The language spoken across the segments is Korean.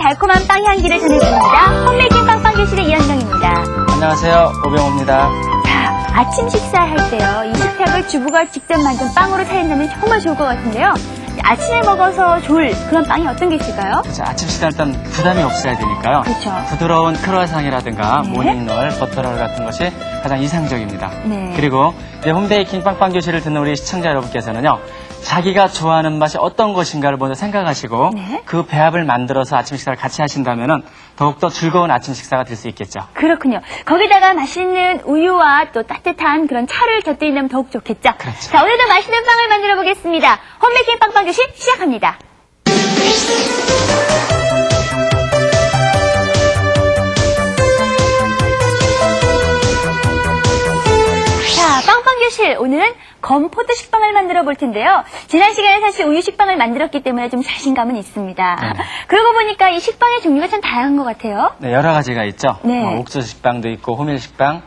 달콤한 빵 향기를 전해드립니다. 홈메이킹 빵빵 교실의 이현정입니다. 안녕하세요, 오병호입니다. 자, 아침 식사할 때요. 이 식탁을 주부가 직접 만든 빵으로 차린다면 정말 좋을 것 같은데요. 아침에 먹어서 좋을 그런 빵이 어떤 게 있을까요? 그렇죠. 아침 식단 일단 부담이 없어야 되니까요. 그렇죠. 부드러운 크루아상이라든가 네. 모닝롤, 버터롤 같은 것이 가장 이상적입니다. 네. 그리고 이제 홈베이킹 빵빵 교실을 듣는 우리 시청자 여러분께서는요. 자기가 좋아하는 맛이 어떤 것인가를 먼저 생각하시고 네. 그 배합을 만들어서 아침 식사를 같이 하신다면 더욱더 즐거운 아침 식사가 될 수 있겠죠. 그렇군요. 거기다가 맛있는 우유와 또 따뜻한 그런 차를 곁들인다면 더욱 좋겠죠. 그렇죠. 자, 오늘도 맛있는 빵을 만들어 보겠습니다. 홈메이킹 빵빵 교실 시작합니다. 자, 빵빵 교실. 오늘은 건포도 식빵을 만들어 볼 텐데요. 지난 시간에 사실 우유 식빵을 만들었기 때문에 좀 자신감은 있습니다. 네. 그러고 보니까 이 식빵의 종류가 참 다양한 것 같아요. 네, 여러 가지가 있죠. 네. 옥수수 식빵도 있고 호밀 식빵,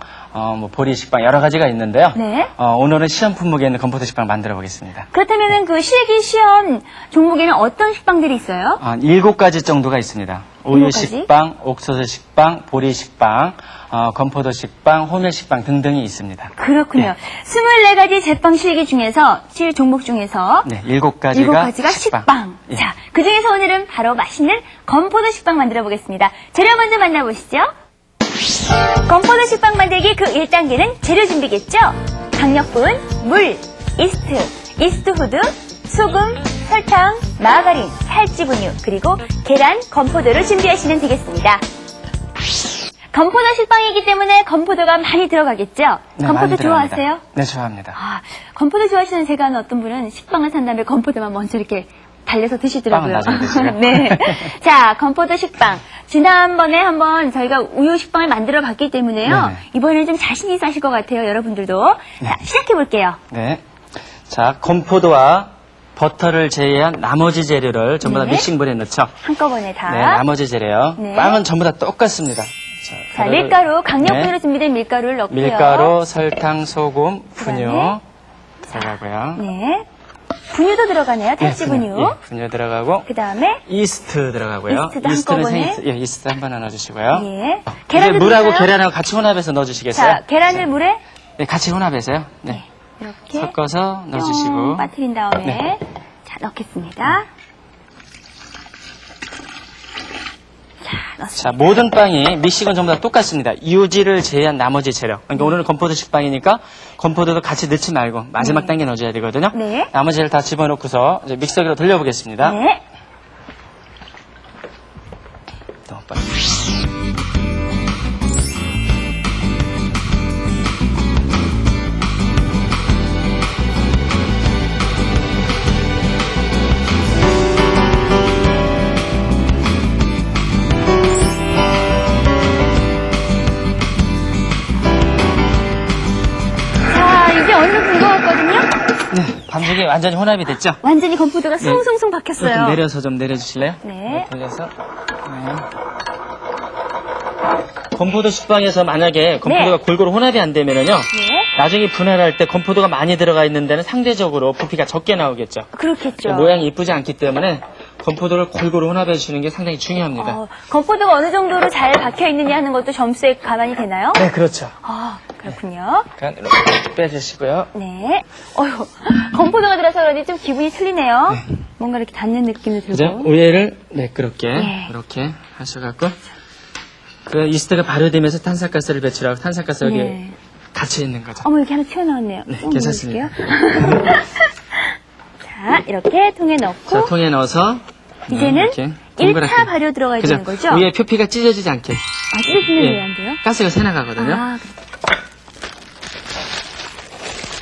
보리 식빵 여러 가지가 있는데요. 네. 오늘은 시험 품목에 있는 건포도 식빵 만들어 보겠습니다. 그렇다면 그 실기 시험 종목에는 어떤 식빵들이 있어요? 7가지 정도가 있습니다. 우유 7가지? 식빵, 옥수수 식빵, 보리 식빵, 건포도 식빵, 호밀 식빵 등등이 있습니다. 그렇군요. 24가지 제빵 실기 중에서, 실 종목 중에서 네, 7가지가 7가지가 식빵. 예. 자, 그 중에서 오늘은 바로 맛있는 건포도 식빵 만들어 보겠습니다. 재료 먼저 만나보시죠. 건포도 식빵 만들기 그 1단계는 재료 준비겠죠? 강력분, 물, 이스트 후드, 소금, 설탕, 마가린, 살집 우유, 그리고 계란, 건포도를 준비하시면 되겠습니다. 건포도 식빵이기 때문에 건포도가 많이 들어가겠죠? 네, 건포도 많이 들어갑니다. 좋아하세요? 네, 좋아합니다. 아, 건포도 좋아하시는 제가 아는 어떤 분은 식빵을 산 다음에 건포도만 먼저 이렇게 달려서 드시더라고요. 빵은 나중에 드시고요. 네. 자, 건포도 식빵. 지난번에 한번 저희가 우유 식빵을 만들어 봤기 때문에요. 네네. 이번에는 좀 자신 있어 하실 것 같아요, 여러분들도. 자, 시작해 볼게요. 네. 자, 건포도와 버터를 제외한 나머지 재료를 전부 다 네. 믹싱볼에 넣죠. 한꺼번에 다. 네, 나머지 재료요. 네. 빵은 전부 다 똑같습니다. 자, 가루를- 밀가루, 강력분으로 네. 준비된 밀가루를 넣고요. 밀가루, 설탕, 소금, 분유 그다음에 들어가고요. 네. 분유도 들어가네요, 탈지 분유. 예, 분유 들어가고 그 다음에 이스트 들어가고요. 이스트도 이스트는 한꺼번에. 이스트 한 번에 넣어주시고요. 예. 이제 계란도 물하고 넣나요? 계란하고 같이 혼합해서 넣어주시겠어요? 자, 계란을 물에 네, 같이 혼합해서요. 네. 이렇게 섞어서 넣어주시고. 뿅 빠뜨린 다음에 네. 자, 넣겠습니다. 자, 넣습니다. 자, 모든 빵이 믹싱은 전부 다 똑같습니다. 유지를 제외한 나머지 재료. 그러니까 오늘은 건포도 식빵이니까 건포도도 같이 넣지 말고 마지막 네. 단계 넣어줘야 되거든요. 네. 나머지 재료 다 집어넣고서 이제 믹서기로 돌려보겠습니다. 네. 너무 빨리. 자, 이제 어느 정도 된것 같거든요. 네, 반죽이 완전히 혼합이 됐죠? 완전히 건포도가 숭숭숭 박혔어요. 좀 내려서 좀 내려주실래요? 네. 돌려서. 네. 건포도 식빵에서 만약에 건포도가 골고루 혼합이 안 되면은요. 네. 나중에 분할할 때 건포도가 많이 들어가 있는 데는 상대적으로 부피가 적게 나오겠죠. 그렇겠죠. 모양이 이쁘지 않기 때문에 건포도를 골고루 혼합해 주시는 게 상당히 중요합니다. 건포도가 어느 정도로 잘 박혀 있느냐 하는 것도 점수에 가만이 되나요? 네, 그렇죠. 아, 그렇군요. 그냥 이렇게 빼주시고요. 네. 어휴, 건포도가 들어서 그런지 좀 기분이 틀리네요. 뭔가 이렇게 닿는 느낌도 들고. 그죠? 우유를 매끄럽게 네. 이렇게 하셔갖고 그 이스트가 발효되면서 탄산가스를 배출하고 탄산가스가 여기 네. 갇혀 있는 거죠. 어머, 이렇게 하나 튀어나왔네요. 네, 좀 괜찮습니다. 보여줄게요. 자, 이렇게 통에 넣고. 자, 통에 넣어서 이제는 이렇게 1차 발효 들어가야 그죠? 되는 거죠? 위에 표피가 찢어지지 않게 아, 찢어지면 왜 안 돼요? 가스가 새나가거든요. 아,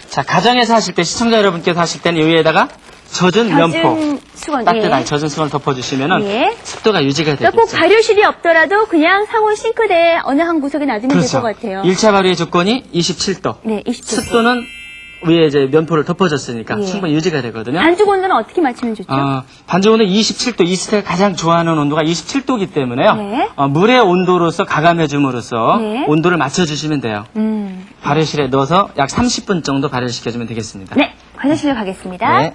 자, 가정에서 하실 때 시청자 여러분께서 하실 때는 위에다가 젖은 면포 수건. 따뜻한 젖은 수건을 덮어주시면은 예. 습도가 유지가 그러니까 꼭 되겠죠. 발효실이 없더라도 그냥 상온 싱크대에 어느 한 구석에 놔두면 될 그렇죠. 것 같아요. 1차 발효의 조건이 27도. 네, 27도. 습도는 위에 이제 면포를 덮어줬으니까 예. 충분히 유지가 되거든요. 반죽 온도는 어떻게 맞추면 좋죠? 반죽 온도 27도, 이스트가 가장 좋아하는 온도가 27도이기 때문에요. 네. 물의 온도로서 가감해줌으로써 네. 온도를 맞춰주시면 돼요. 발효실에 넣어서 약 30분 정도 발효시켜주면 되겠습니다. 네, 화장실로 가겠습니다. 네.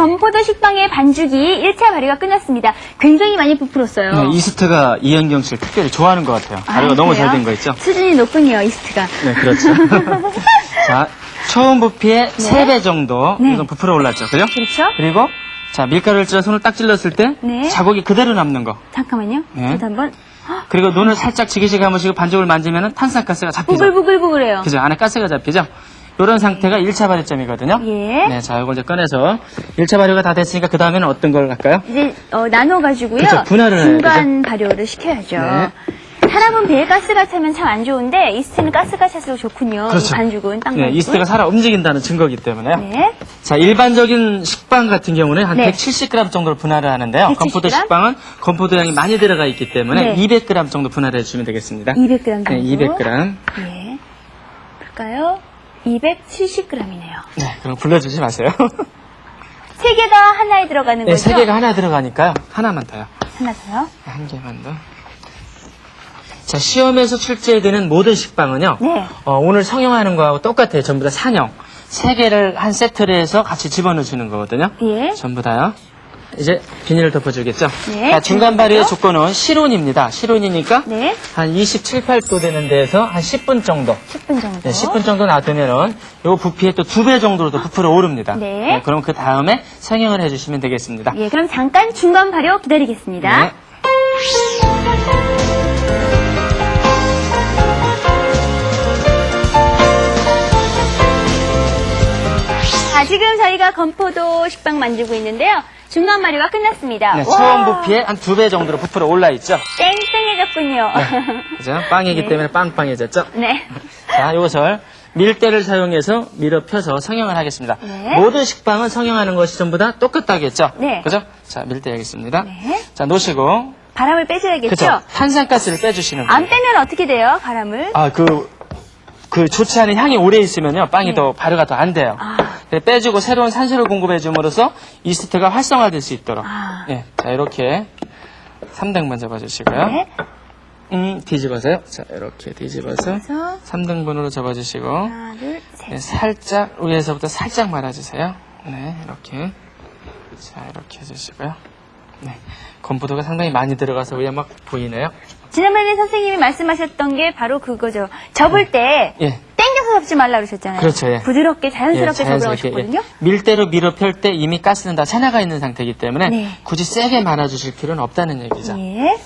건포도 식빵의 반죽이 1차 발효가 끝났습니다. 굉장히 많이 부풀었어요. 네, 이스트가 이현경 씨를 특별히 좋아하는 것 같아요. 발효가 너무 잘 된 거 있죠? 수준이 높군요, 이스트가. 네, 그렇죠. 자, 처음 부피의 3배 정도 네. 우선 부풀어 올랐죠. 그죠? 그렇죠. 그리고 자, 밀가루를 찔러 손을 딱 찔렀을 때 네. 자국이 그대로 남는 거. 잠깐만요. 네. 저도 한번. 그리고 눈을 살짝 지그시게 한 번씩 반죽을 만지면 탄산가스가 잡히죠. 부글부글부글해요. 그죠? 안에 가스가 잡히죠? 이런 상태가 1차 발효점이거든요. 예. 네, 자, 이걸 이제 꺼내서 1차 발효가 다 됐으니까 그 다음에는 어떤 걸 할까요? 이제 나눠가지고요. 그쵸, 분할을 해야 중간 발효를 시켜야죠. 네. 사람은 배에 가스가 차면 참 안 좋은데 이스트는 가스가 차서 좋군요. 그렇죠. 이 반죽은 땅 네, 반죽은. 이스트가 살아 움직인다는 증거이기 때문에요. 네. 자, 일반적인 식빵 같은 경우는 한 네. 170g 정도로 분할을 하는데요. 170g? 건포도 식빵은 건포도 양이 많이 들어가 있기 때문에 네. 200g 정도 분할해 주시면 되겠습니다. 200g 정도. 네, 200g. 예. 볼까요? 270g이네요. 네, 그럼 불러주지 마세요. 세 개가 하나에 들어가는 네, 거죠? 3개가 하나 들어가니까요. 하나만 더요. 하나 더요? 한 개만 더. 자, 시험에서 출제되는 모든 식빵은요. 네. 오늘 성형하는 거하고 똑같아요. 전부 다 산형. 3개를 한 세트를 해서 같이 집어넣어 주는 거거든요. 예. 전부 다요. 이제 비닐을 덮어주겠죠. 네, 자, 중간 발효의 그렇죠. 조건은 실온입니다. 실온이니까 네. 한 27, 8도 되는 데에서 한 10분 정도. 10분 정도. 네, 10분 정도 놔두면은 요 부피의 또 2배 정도로 더 부풀어 오릅니다. 네. 그럼 그 다음에 성형을 해주시면 되겠습니다. 예, 그럼 잠깐 중간 발효 기다리겠습니다. 네. 자, 지금 저희가 건포도 식빵 만들고 있는데요. 중간 발효가 끝났습니다. 네, 와, 처음 부피의 한 2배 정도로 부풀어 올라 있죠. 땡땡해졌군요. 그죠? 빵이기 네. 때문에 빵빵해졌죠. 네. 자, 이것을 밀대를 사용해서 밀어 펴서 성형을 하겠습니다. 네. 모든 식빵은 성형하는 것이 전부 다 똑같다겠죠? 네. 그죠? 자, 밀대 여기 있습니다. 네. 자, 놓으시고. 바람을 빼줘야겠죠? 그죠? 탄산가스를 빼주시는 거예요. 안 빼면 어떻게 돼요, 바람을? 아, 그 좋지 않은 향이 오래 있으면요, 빵이 네. 더 발효가 더 안 돼요. 아. 그래서 빼주고 새로운 산소를 공급해줌으로써 이스트가 활성화될 수 있도록. 아. 예, 자, 이렇게 3등분 접어주시고요. 네. 뒤집어서요. 자, 이렇게 뒤집어서 그래서 3등분으로 접어주시고. 하나, 둘, 셋. 네, 살짝 위에서부터 살짝 말아주세요. 네, 이렇게. 자, 이렇게 해주시고요. 네, 건포도가 상당히 많이 들어가서 위에 막 보이네요. 지난번에 선생님이 말씀하셨던 게 바로 그거죠. 접을 때 예. 땡겨서 접지 말라 그러셨잖아요. 그렇죠, 예. 부드럽게 자연스럽게 접으라고 자연스럽게, 하셨거든요. 밀대로 밀어 펼 때 이미 가스는 다 새나가 있는 상태이기 때문에 네. 굳이 세게 말아주실 필요는 없다는 얘기죠. 예.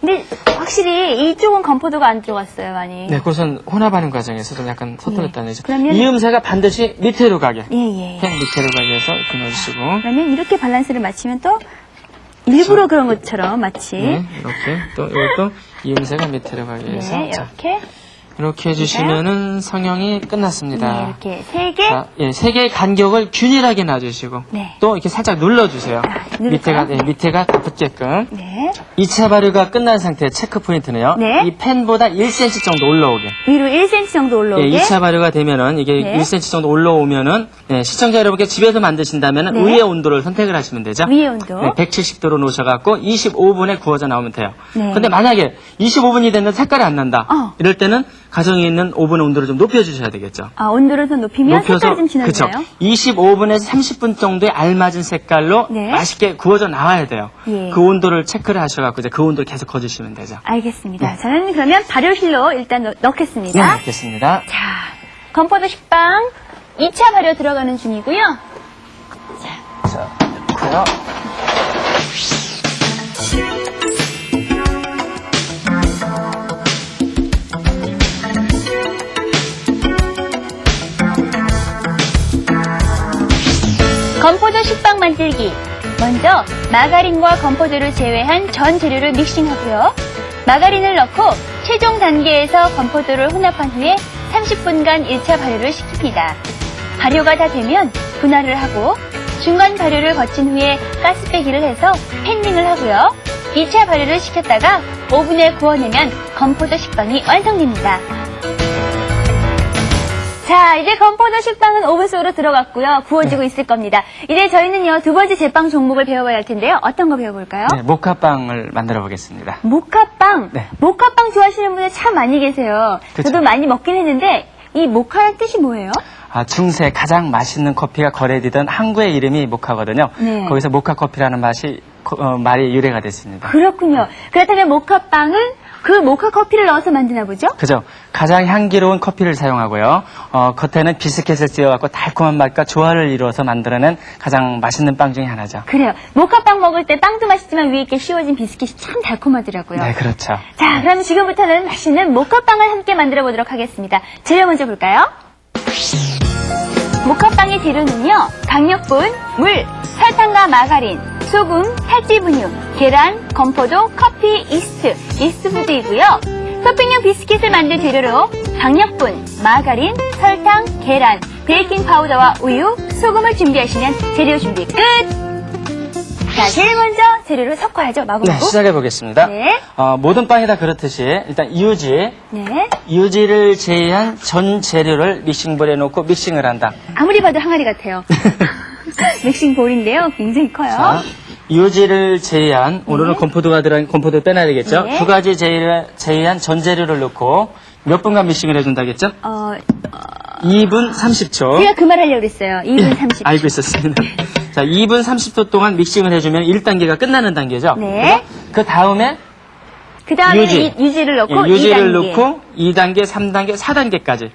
근데 확실히 이쪽은 건포도가 안 들어갔어요, 많이. 네, 그것은 혼합하는 과정에서 좀 약간 서툴렀다는 얘기죠. 그러면- 이음새가 반드시 밑으로 가게. 예, 예. 펜 밑으로 가게 해서 이렇게 넣어주시고. 그러면 이렇게 밸런스를 맞추면 또 일부러 그런 것처럼 마치 네, 이렇게 또 이것도 이음새가 밑으로 가게 해서 네, 자, 이렇게 이렇게 해주시면은 성형이 끝났습니다. 네, 이렇게 세 개. 자, 예, 세 개의 간격을 균일하게 놔주시고 네. 또 이렇게 살짝 눌러주세요. 누를까요? 밑에가 네, 밑에가 다 붙게끔. 네. 2차 발효가 끝난 상태의 체크 포인트는요. 네. 이 펜보다 1cm 정도 올라오게. 위로 1cm 정도 올라오게. 예, 2차 발효가 되면은 이게 네. 1cm 정도 올라오면은 네, 시청자 여러분께 집에서 만드신다면은 네. 위의 온도를 선택을 하시면 되죠. 위의 온도. 네, 170도로 놓으셔갖고 25분에 구워져 나오면 돼요. 네. 근데 만약에 25분이 됐는데 색깔이 안 난다. 이럴 때는 가정에 있는 오븐의 온도를 좀 높여주셔야 되겠죠. 아, 온도를 더 높이면 색깔이 좀 진해져요. 그쵸. 25분에서 30분 정도에 알맞은 색깔로 네. 맛있게 구워져 나와야 돼요. 예. 그 온도를 체크를 하셔갖고 이제 그 온도를 계속 거주시면 되죠. 알겠습니다. 저는 그러면 발효실로 일단 넣겠습니다. 네, 알겠습니다. 자, 건포도 식빵 2차 발효 들어가는 중이고요. 자, 그래요. 건포도 식빵 만들기. 먼저 마가린과 건포도를 제외한 전 재료를 믹싱하고요. 마가린을 넣고 최종 단계에서 건포도를 혼합한 후에 30분간 1차 발효를 시킵니다. 발효가 다 되면 분할을 하고 중간 발효를 거친 후에 가스 빼기를 해서 팬닝을 하고요. 2차 발효를 시켰다가 오븐에 구워내면 건포도 식빵이 완성됩니다. 자, 이제 건포도 식빵은 오븐 속으로 들어갔고요. 구워지고 있을 겁니다. 이제 저희는요, 두 번째 제빵 종목을 배워봐야 할 텐데요. 어떤 거 배워볼까요? 네, 모카빵을 만들어 보겠습니다. 모카빵. 네. 모카빵 좋아하시는 분들 참 많이 계세요. 그쵸. 저도 많이 먹긴 했는데 이 모카란 뜻이 뭐예요? 중세 가장 맛있는 커피가 거래되던 항구의 이름이 모카거든요. 네. 거기서 모카 커피라는 말이 유래가 됐습니다. 그렇군요. 그렇다면 모카빵은 그 모카 커피를 넣어서 만드나 보죠? 그죠? 가장 향기로운 커피를 사용하고요. 겉에는 비스켓을 씌워갖고 달콤한 맛과 조화를 이루어서 만들어낸 가장 맛있는 빵 중에 하나죠. 그래요. 모카빵 먹을 때 빵도 맛있지만 위에 이렇게 씌워진 비스킷이 참 달콤하더라고요. 네, 그렇죠. 자, 그럼 지금부터는 맛있는 모카빵을 함께 만들어 보도록 하겠습니다. 재료 먼저 볼까요? 모카빵의 재료는요, 강력분, 물, 설탕과 마가린, 소금, 탈지분유, 계란, 건포도, 커피, 이스트푸드이고요. 토핑용 비스킷을 만들 재료로 강력분, 마가린, 설탕, 계란, 베이킹 파우더와 우유, 소금을 준비하시면 재료 준비 끝! 자, 제일 먼저 재료를 섞어야죠, 마구마구. 네, 시작해 보겠습니다. 네. 모든 빵이 다 그렇듯이 일단 네. 유지를 제외한 전 재료를 믹싱볼에 넣고 믹싱을 한다. 아무리 봐도 항아리 같아요. 믹싱 볼인데요, 굉장히 커요. 자, 유지를 제외한 오늘은 건포도가 들어간 건포도를 빼놔야 되겠죠. 네. 두 가지 제외한 전 재료를 넣고 몇 분간 믹싱을 해준다겠죠? 2분 30초. 제가 그 말 하려고 그랬어요. 2분 30초. 알고 있었습니다. 자, 2분 30초 동안 믹싱을 해주면 1단계가 끝나는 단계죠. 네. 그 다음에 그 다음에 유지를 넣고 유지를 2단계. 넣고 2단계, 3단계, 4단계까지.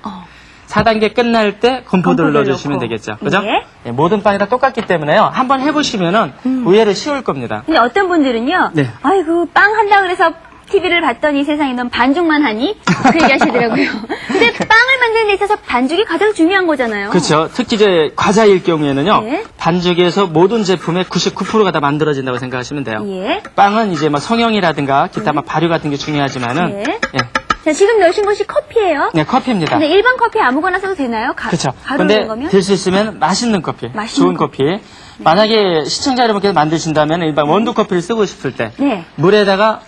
4단계 끝날 때 건포도를 넣어주시면 넣고. 되겠죠. 그죠? 네. 네, 모든 빵이 다 똑같기 때문에요. 한번 해보시면은 의외로 쉬울 겁니다. 근데 어떤 분들은요. 네. 아이고 빵 한다 그래서 TV를 봤더니 세상에 넌 반죽만 하니? 그 얘기 하시더라고요. 근데 빵을 만드는 데 있어서 반죽이 가장 중요한 거잖아요. 그렇죠. 특히 이제 과자일 경우에는요. 네. 반죽에서 모든 제품의 99%가 다 만들어진다고 생각하시면 돼요. 예. 빵은 이제 뭐 성형이라든가 기타 막 발효 같은 게 중요하지만은 네. 예. 자, 지금 넣으신 것이 커피예요. 네, 커피입니다. 근데 일반 커피 아무거나 써도 되나요? 그렇죠. 가루 근데 넣은 거면? 될 수 있으면 맛있는 커피, 맛있는 좋은 커피. 만약에 시청자 여러분께서 만드신다면 일반 원두 커피를 쓰고 싶을 때 네. 물에다가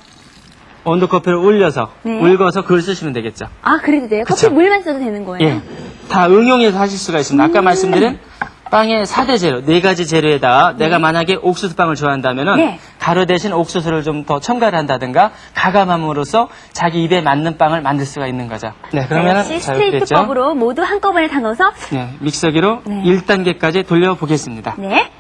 원두 커피를 올려서 네. 울거서 그걸 쓰시면 되겠죠. 아, 그래도 돼요? 그쵸. 커피 물만 써도 되는 거예요? 예, 다 응용해서 하실 수가 있습니다. 아까 말씀드린 빵의 4대 재료, 4가지 재료에다 내가 만약에 옥수수 빵을 좋아한다면은 네. 가루 대신 옥수수를 좀 더 첨가를 한다든가 가감함으로써 자기 입에 맞는 빵을 만들 수가 있는 거죠. 네, 그러면은 역시 자, 이렇게 됐죠? 스트레이트법으로 모두 한꺼번에 다 넣어서 네, 믹서기로 네. 1단계까지 돌려보겠습니다. 네.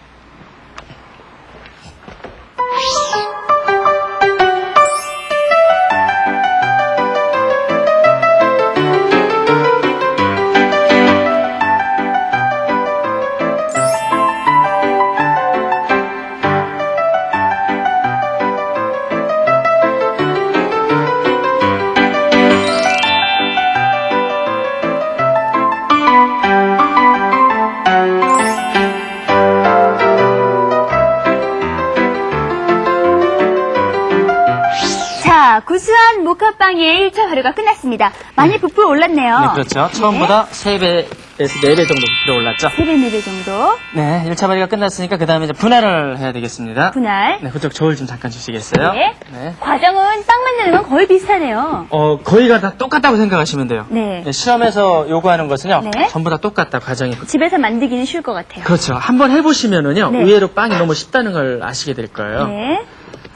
자, 구수한 모카빵의 1차 발효가 끝났습니다. 많이 부풀어 올랐네요. 네, 그렇죠. 처음보다 3배에서 4배 정도 부풀어 올랐죠. 3배, 4배 정도. 네, 1차 발효가 끝났으니까 그 다음에 이제 분할을 해야 되겠습니다. 분할. 네, 그쪽 저울 좀 잠깐 주시겠어요? 네. 네. 과정은 빵 만드는 건 거의 비슷하네요. 거의가 다 똑같다고 생각하시면 돼요. 네. 실험에서 요구하는 것은요, 네. 전부 다 똑같다, 과정이. 집에서 만들기는 쉬울 것 같아요. 그렇죠. 한번 해보시면은요, 네. 의외로 빵이 너무 쉽다는 걸 아시게 될 거예요. 네.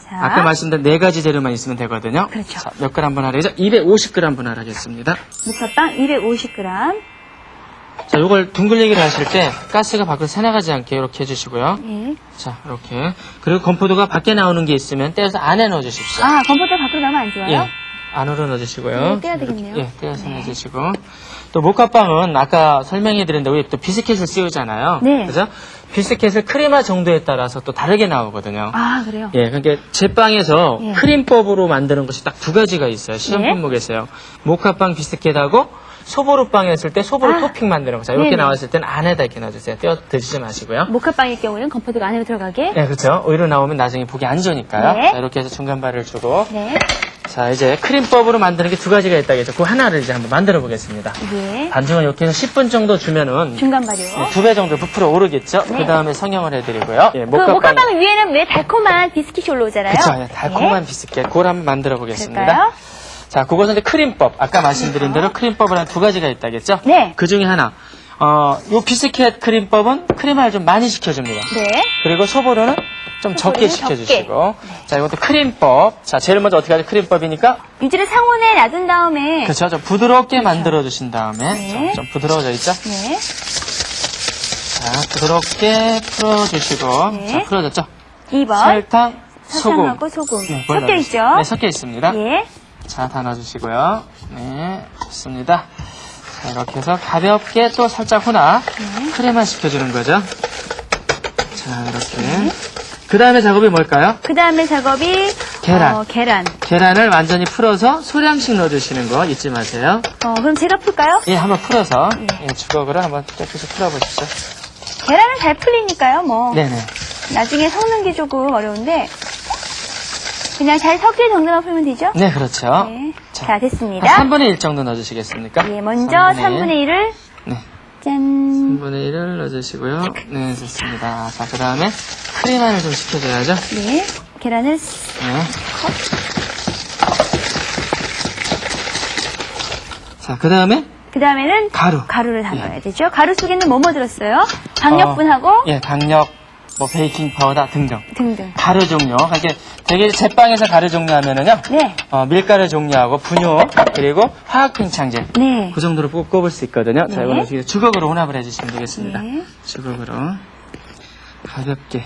자. 아까 말씀드린 4가지 재료만 있으면 되거든요. 그렇죠. 자, 몇 그램 분할하죠? 250g 분할하겠습니다. 모카빵 250g. 자, 요걸 둥글리기를 하실 때 가스가 밖으로 새나가지 않게 이렇게 해주시고요. 예. 자, 이렇게. 그리고 건포도가 밖에 나오는 게 있으면 떼어서 안에 넣어주십시오. 아, 건포도 밖으로 나면 안 좋아요? 예. 안으로 넣어주시고요. 네, 떼야 되겠네요. 예, 떼어서 넣어주시고. 또 모카빵은 아까 설명해드렸는데 우리 또 비스켓을 씌우잖아요. 네. 그죠? 비스켓을 크림화 정도에 따라서 또 다르게 나오거든요. 아, 그래요? 예, 그러니까 제빵에서 예. 크림법으로 만드는 것이 딱 2가지가 있어요. 시험 네. 품목에서요. 모카빵 비스켓하고 소보루빵 했을 때 소보루 토핑 만드는 거. 자, 이렇게 네네. 나왔을 때는 안에다 이렇게 넣어주세요. 떼어 드시지 마시고요. 모카빵일 경우는 건포도가 안으로 들어가게. 네, 그렇죠. 오히려 나오면 나중에 보기 안 좋으니까요. 네. 자, 이렇게 해서 중간발을 주고. 네. 자, 이제 크림법으로 만드는 게 2가지가 있다겠죠. 그 하나를 이제 한번 만들어 보겠습니다. 예. 반죽은 이렇게 해서 10분 정도 주면은 중간 발효. 2배 정도 부풀어 오르겠죠. 네. 그 다음에 성형을 해드리고요. 예, 그 모카빵 위에는 왜 달콤한 비스킷이 올라오잖아요. 그렇죠. 예, 달콤한 네. 비스켓. 그걸 한번 만들어 보겠습니다. 그럴까요? 자, 그것은 이제 크림법. 아까 말씀드린 대로 크림법은 한 2가지가 있다겠죠. 네. 그 중에 하나. 요 비스켓 크림법은 크림을 좀 많이 시켜줍니다. 네. 그리고 소보루는 좀 적게 소금을 시켜주시고. 자, 이것도 크림법. 자, 제일 먼저 어떻게 하죠? 크림법이니까. 유지를 상온에 놔둔 다음에. 그렇죠. 좀 부드럽게 만들어 주신 다음에. 네. 좀 부드러워져 있죠? 네. 자, 부드럽게 풀어주시고. 네. 자, 풀어졌죠? 2번. 설탕, 소금. 설탕하고 소금. 네, 섞여 있죠? 네, 섞여 있습니다. 예. 자, 다 넣어주시고요. 네, 좋습니다. 자, 이렇게 해서 가볍게 또 살짝 후나 크림만 시켜주는 거죠. 자, 이렇게. 그 다음에 작업이 뭘까요? 그 다음에 작업이 계란. 계란. 계란을 완전히 풀어서 소량씩 넣어주시는 거 잊지 마세요. 그럼 제가 풀까요? 예, 한번 풀어서 예, 주걱으로 한번 조금씩 풀어보십시오. 계란은 잘 풀리니까요, 뭐. 네네. 나중에 섞는 게 조금 어려운데 그냥 잘 섞일 정도만 풀면 되죠? 네, 그렇죠. 네. 자, 자, 됐습니다. 한 3분의 1 정도 넣어주시겠습니까? 예, 먼저 3분의 1을 네. 짠. 3분의 1을 넣어주시고요. 네, 좋습니다. 자, 그 다음에 크림만을 좀 시켜줘야죠. 네. 계란을 네. 자, 그 다음에 그 다음에는 가루를 담아야 되죠. 가루 속에는 뭐뭐 들었어요? 강력분하고 예, 강력, 뭐 베이킹 파우더 등등. 등등. 가루 종류. 이게 되게 제빵에서 가루 종류 하면은요. 네. 밀가루 종류하고 분유 그리고 화학 팽창제. 네. 그 정도로 꼽을 수 있거든요. 자, 네. 이거는 주걱으로 혼합을 해주시면 되겠습니다. 네. 주걱으로 가볍게.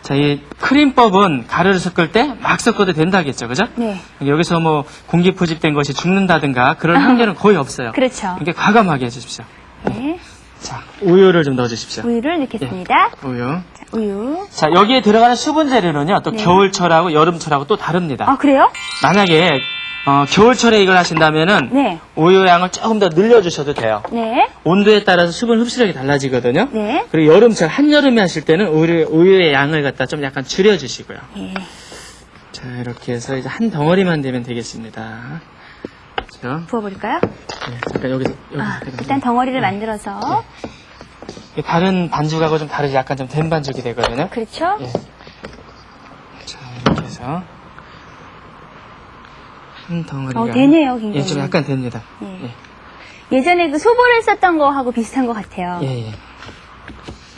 자, 이 크림법은 가루를 섞을 때 막 섞어도 된다겠죠, 그죠? 네. 여기서 뭐 공기 포집된 것이 죽는다든가 그런 한계는 거의 없어요. 그렇죠. 이게 과감하게 해주십시오. 네. 자, 우유를 좀 넣어주십시오. 우유를 넣겠습니다. 우유. 자, 우유. 자, 여기에 들어가는 수분 재료는요, 또 네. 겨울철하고 여름철하고 또 다릅니다. 아, 그래요? 만약에 겨울철에 이걸 하신다면은 네. 우유 양을 조금 더 늘려주셔도 돼요. 네. 온도에 따라서 수분 흡수력이 달라지거든요. 네. 그리고 여름철, 한여름에 하실 때는 우유의 양을 갖다 좀 약간 줄여주시고요. 예. 자, 이렇게 해서 이제 한 덩어리만 되면 되겠습니다. 그렇죠? 부어버릴까요? 네, 잠깐 여기 일단 덩어리를 만들어서. 다른 반죽하고 좀 다르지, 약간 좀 된 반죽이 되거든요. 그렇죠? 예. 자, 이렇게 해서 한 덩어리가 되네요, 굉장히. 예, 좀 약간 됩니다. 예. 예. 예전에 그 소보를 썼던 거하고 비슷한 것 같아요. 예, 예.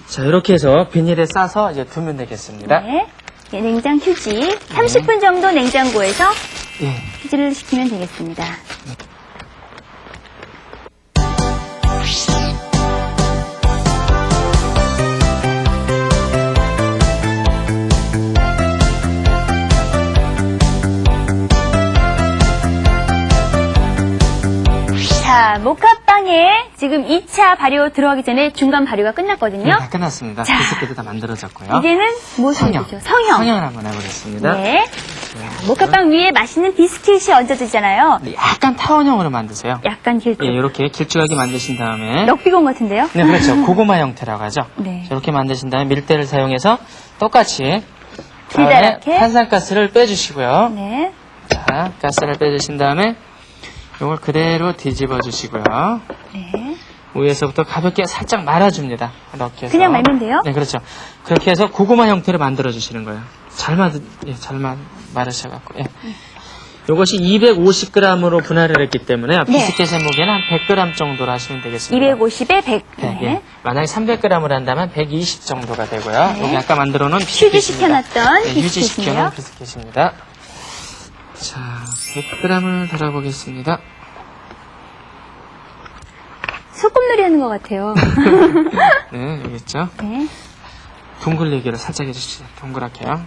자, 이렇게 해서 비닐에 싸서 이제 두면 되겠습니다. 네. 예, 냉장 휴지 30분 정도 냉장고에서 예. 휴지를 시키면 되겠습니다. 자, 모카빵에 지금 2차 발효 들어가기 전에 중간 발효가 끝났거든요. 네, 다 끝났습니다. 자. 비스킷도 다 만들어졌고요. 이제는 무엇을 성형. 넣죠? 성형. 성형을 한번 해보겠습니다. 네. 자, 모카빵 위에 맛있는 비스킷이 얹어지잖아요. 네, 약간 타원형으로 만드세요. 약간 길쭉. 예, 이렇게 길쭉하게 만드신 다음에 럭비공 같은데요? 네, 그렇죠. 고구마 형태라고 하죠. 네. 이렇게 만드신 다음에 밀대를 사용해서 똑같이 다음에 길다랗게. 탄산가스를 빼주시고요. 네. 자, 가스를 빼주신 다음에 이걸 그대로 뒤집어 주시고요. 네. 위에서부터 가볍게 살짝 말아줍니다. 이렇게 해서. 그냥 말면 돼요? 네, 그렇죠. 그렇게 해서 고구마 형태로 만들어 주시는 거예요. 잘 마르셔갖고. 예. 이것이 250g으로 분할을 했기 때문에 네. 비스켓의 무게는 한 100g 정도로 하시면 되겠습니다. 250에 100. 네, 네. 예. 만약에 300g을 한다면 120 정도가 되고요. 네. 여기 아까 만들어 놓은 휴지 비스켓입니다. 시켜놨던 네, 휴지 비스켓이네요. 시켜놓은 비스켓입니다. 자, 100g을 달아보겠습니다. 소꿉놀이 하는 것 같아요. 네, 여기 있죠. 네. 둥글리기를 살짝 해주시죠. 동그랗게요.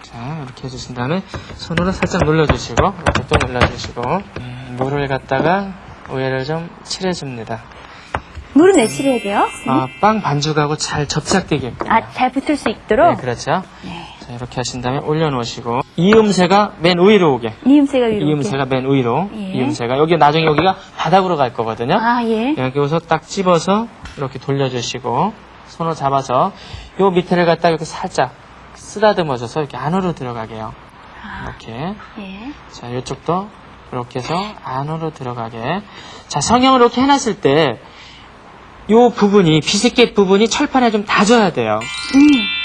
자, 이렇게 해주신 다음에 손으로 살짝 눌러주시고 이렇게 또 눌러주시고 물을 갖다가 위에를 좀 칠해줍니다. 물은 왜 칠해야 돼요? 빵 반죽하고 잘 접착되게. 잘 붙을 수 있도록. 네, 그렇죠. 네. 자, 이렇게 하신 다음에 올려놓으시고 이음새가 맨 위로 오게. 이음새가 위로. 이음새가 맨 위로. 예. 이음새가 여기 나중에 여기가 바닥으로 갈 거거든요. 아, 예. 여기서 딱 집어서 이렇게 돌려주시고 손으로 잡아서 요 밑에를 갖다 이렇게 살짝 쓰다듬어줘서 이렇게 안으로 들어가게 해요. 이렇게. 예. 자, 이쪽도 이렇게 해서 안으로 들어가게. 자, 성형을 이렇게 해놨을 때 요 부분이 비스켓 부분이 철판에 좀 다져야 돼요.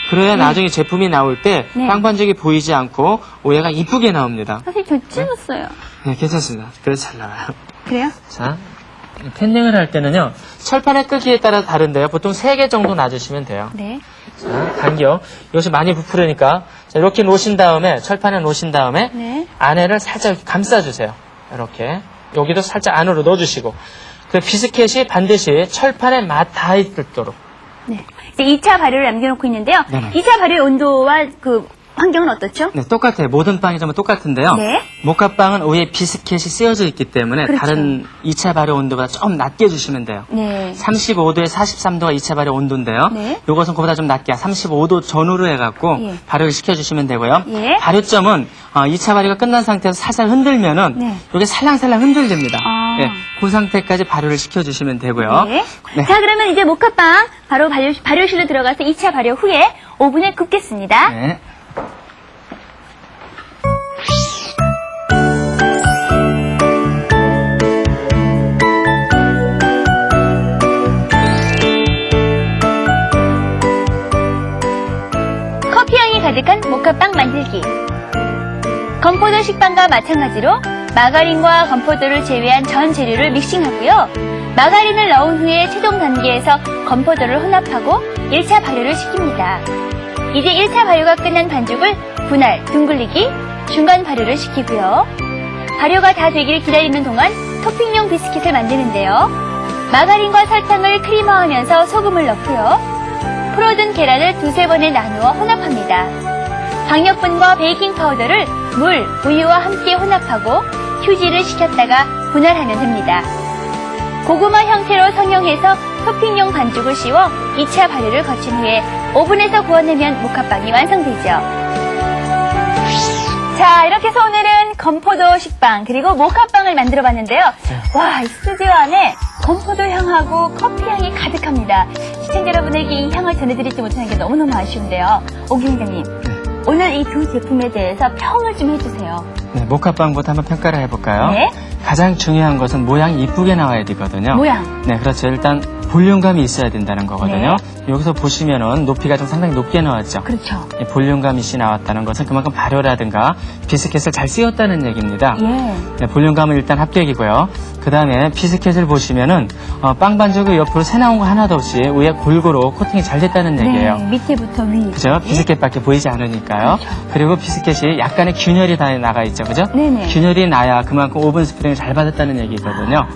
그래야 나중에 제품이 나올 때 네. 빵 반죽이 보이지 않고 오해가 이쁘게 나옵니다. 선생님, 저 찍었어요. 네, 괜찮습니다. 그래서 잘 나와요. 그래요? 자, 팬딩을 할 때는요, 철판의 크기에 따라 다른데요. 보통 3개 정도 놔주시면 돼요. 네. 자, 간격. 이것이 많이 부풀으니까, 자, 이렇게 놓으신 다음에, 철판에 놓으신 다음에, 네. 안에를 살짝 이렇게 감싸주세요. 이렇게. 여기도 살짝 안으로 넣어주시고, 그 비스켓이 반드시 철판에 닿아 있도록. 네. 이제 2차 발효를 남겨놓고 있는데요. 네네. 2차 발효의 온도와 그 환경은 어떻죠? 네, 똑같아요. 모든 빵이 전부 똑같은데요. 네. 모카빵은 위에 비스켓이 쓰여져 있기 때문에 그렇죠. 다른 2차 발효 온도보다 좀 낮게 주시면 돼요. 네. 35도에 43도가 2차 발효 온도인데요. 네. 요것은 그보다 좀 낮게 35도 전후로 해갖고 예. 발효를 시켜주시면 되고요. 예. 발효점은 2차 발효가 끝난 상태에서 살살 흔들면은 네. 이게 살랑살랑 흔들립니다. 아. 네, 그 상태까지 발효를 시켜주시면 되고요. 네. 네. 자, 그러면 이제 모카빵 바로 발효실로 들어가서 2차 발효 후에 오븐에 굽겠습니다. 네. 커피향이 가득한 모카빵 만들기. 건포도 식빵과 마찬가지로 마가린과 건포도를 제외한 전 재료를 믹싱하고요. 마가린을 넣은 후에 최종 단계에서 건포도를 혼합하고 1차 발효를 시킵니다. 이제 1차 발효가 끝난 반죽을 분할, 둥글리기, 중간 발효를 시키고요. 발효가 다 되길 기다리는 동안 토핑용 비스킷을 만드는데요. 마가린과 설탕을 크리머하면서 소금을 넣고요. 풀어둔 계란을 두세 번에 나누어 혼합합니다. 강력분과 베이킹 파우더를 물, 우유와 함께 혼합하고 휴지를 식혔다가 분할하면 됩니다. 고구마 형태로 성형해서 토핑용 반죽을 씌워 2차 발효를 거친 후에 오븐에서 구워내면 모카빵이 완성되죠. 자, 이렇게 해서 오늘은 건포도 식빵 그리고 모카빵을 만들어 봤는데요. 와, 이 스튜디오 안에 건포도 향하고 커피 향이 가득합니다. 시청자 여러분에게 이 향을 전해드리지 못하는 게 너무너무 아쉬운데요. 오기훈장님, 오늘 이 두 제품에 대해서 평을 좀 해주세요. 네, 모카빵부터 한번 평가를 해볼까요? 네. 가장 중요한 것은 모양이 이쁘게 나와야 되거든요. 모양. 네, 그렇죠. 일단 볼륨감이 있어야 된다는 거거든요. 여기서 보시면은 높이가 좀 상당히 높게 나왔죠. 그렇죠. 이 볼륨감이 씨 나왔다는 것은 그만큼 발효라든가 비스켓을 잘 씌웠다는 얘기입니다. 예. 네, 볼륨감은 일단 합격이고요. 그 다음에 비스켓을 보시면은 빵 반죽이 옆으로 새 나온 거 하나도 없이 위에 골고루 코팅이 잘 됐다는 얘기예요. 네, 밑에부터 위. 그죠? 비스켓밖에 보이지 않으니까요. 그리고 비스켓이 약간의 균열이 다 나가 있죠. 그죠? 네네. 균열이 나야 그만큼 오븐 스프링을 잘 받았다는 얘기거든요.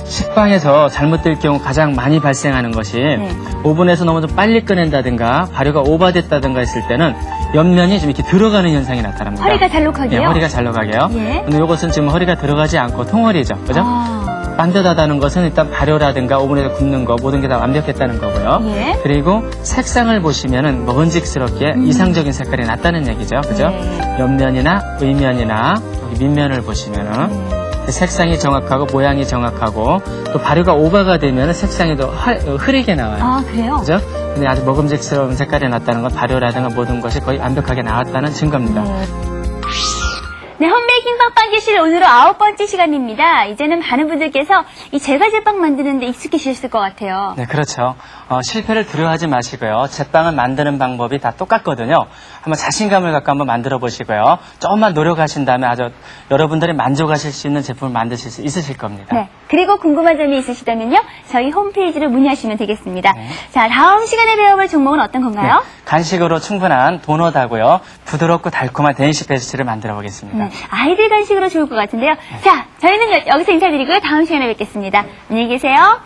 식빵에서 잘못될 경우 가장 많이 발생하는 것이 오븐에서 너무 좀 빨리 꺼낸다든가 발효가 오버됐다든가 했을 때는 옆면이 좀 이렇게 들어가는 현상이 나타납니다. 허리가 잘록하게요? 네, 허리가 잘 녹아게요. 예. 근데 이것은 지금 허리가 들어가지 않고 통허리죠. 그죠? 아. 반듯하다는 것은 일단 발효라든가 오븐에서 굽는 거 모든 게 다 완벽했다는 거고요. 예. 그리고 색상을 보시면은 먹은직스럽게 이상적인 색깔이 났다는 얘기죠. 그죠? 네. 옆면이나 의면이나 여기 밑면을 보시면은 색상이 정확하고 모양이 정확하고 또 발효가 오버가 되면 색상이 더 흐리게 나와요. 아, 그래요? 그죠? 근데 아주 먹음직스러운 색깔이 났다는 건 발효라든가 모든 것이 거의 완벽하게 나왔다는 증거입니다. 네, 홈베이킹 빵빵기실 오늘은 9번째 시간입니다. 이제는 많은 분들께서 이 제과제빵 만드는데 익숙해지셨을 것 같아요. 네, 그렇죠. 실패를 두려워하지 마시고요. 제빵을 만드는 방법이 다 똑같거든요. 한번 자신감을 갖고 한번 만들어 보시고요. 조금만 노력하신다면 아주 여러분들이 만족하실 수 있는 제품을 만드실 수 있으실 겁니다. 네. 그리고 궁금한 점이 있으시다면요. 저희 홈페이지를 문의하시면 되겠습니다. 자, 다음 시간에 배워볼 종목은 어떤 건가요? 네, 간식으로 충분한 도넛하고요. 부드럽고 달콤한 데니시 페스트를 만들어 보겠습니다. 네, 아이들 간식으로 좋을 것 같은데요. 자, 저희는 여기서 인사드리고요. 다음 시간에 뵙겠습니다. 안녕히 계세요.